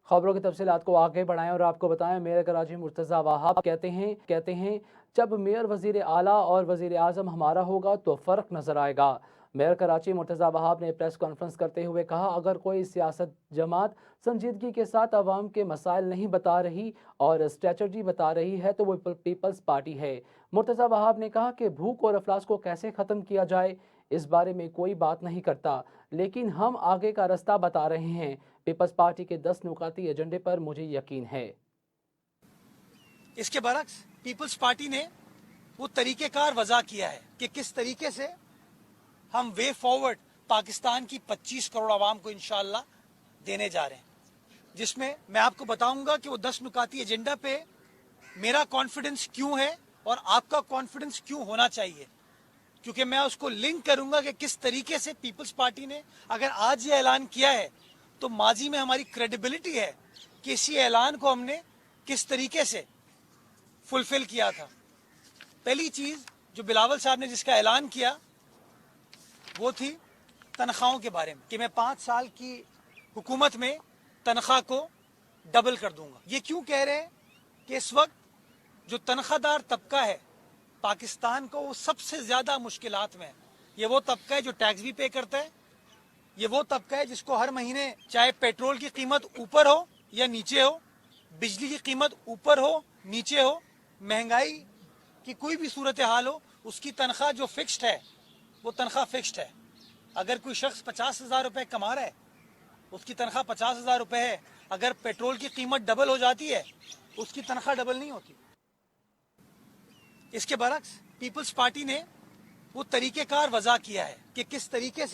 खबरों की तफसीलात को आगे बढ़ाएं और आपको बताएं, मेयर कराची मुर्तज़ा वहाब कहते हैं जब मेयर वज़ीर आला और वज़ीर आज़म हमारा होगा तो फ़र्क नज़र आएगा। मेयर कराची मुर्तज़ा वहाब ने प्रेस कॉन्फ्रेंस करते हुए कहा, अगर कोई सियासत जमात संजीदगी के साथ अवाम के मसाइल नहीं बता रही और स्ट्रेटजी बता रही है तो वो पीपल्स पार्टी है। मुर्तज़ा वहाब ने कहा कि भूख और अफलास को कैसे ख़त्म किया जाए इस बारे में कोई बात नहीं करता, लेकिन हम आगे का रास्ता बता रहे हैं। पीपल्स पार्टी के 10 नुकाती एजेंडे पर मुझे यकीन है। इसके बरक्स पीपल्स पार्टी ने वो तरीक़ेकार वज़ा किया है कि किस तरीके से हम वे फॉरवर्ड पाकिस्तान की 25 करोड़ आवाम को इंशाअल्लाह देने जा रहे हैं, जिसमें मैं आपको बताऊंगा कि वो 10 नुकाती एजेंडा पे मेरा कॉन्फिडेंस क्यों है और आपका कॉन्फिडेंस क्यों होना चाहिए, क्योंकि मैं उसको लिंक करूंगा कि किस तरीके से पीपल्स पार्टी ने अगर आज ये ऐलान किया है तो माजी में हमारी क्रेडिबिलिटी है कि इसी ऐलान को हमने किस तरीके से फुलफिल किया था। पहली चीज़ जो बिलावल साहब ने जिसका ऐलान किया वो थी तनख्वाहों के बारे में कि मैं 5 साल की हुकूमत में तनख्वाह को डबल कर दूंगा। ये क्यों कह रहे हैं कि इस वक्त जो तनख्वाहदार तबका है पाकिस्तान को वो सबसे ज़्यादा मुश्किलात में है। ये वो तबका है जो टैक्स भी पे करता है, ये वो तबका है जिसको हर महीने चाहे पेट्रोल की कीमत ऊपर हो या नीचे हो, बिजली की कीमत ऊपर हो नीचे हो, महंगाई की कोई भी सूरत हाल हो, उसकी तनख्वाह जो फिक्स्ड है वो तनख्वाह फिक्स्ड है। अगर कोई शख्स 50,000 रुपये कमा रहा है, उसकी तनख्वाह 50,000 रुपये है। अगर पेट्रोल की कीमत डबल हो जाती है, उसकी तनख्वाह डबल नहीं होती। इसके बरक्स पीपल्स पार्टी ने वो तरीक़ेकार वज़ा किया है कि किस तरीके से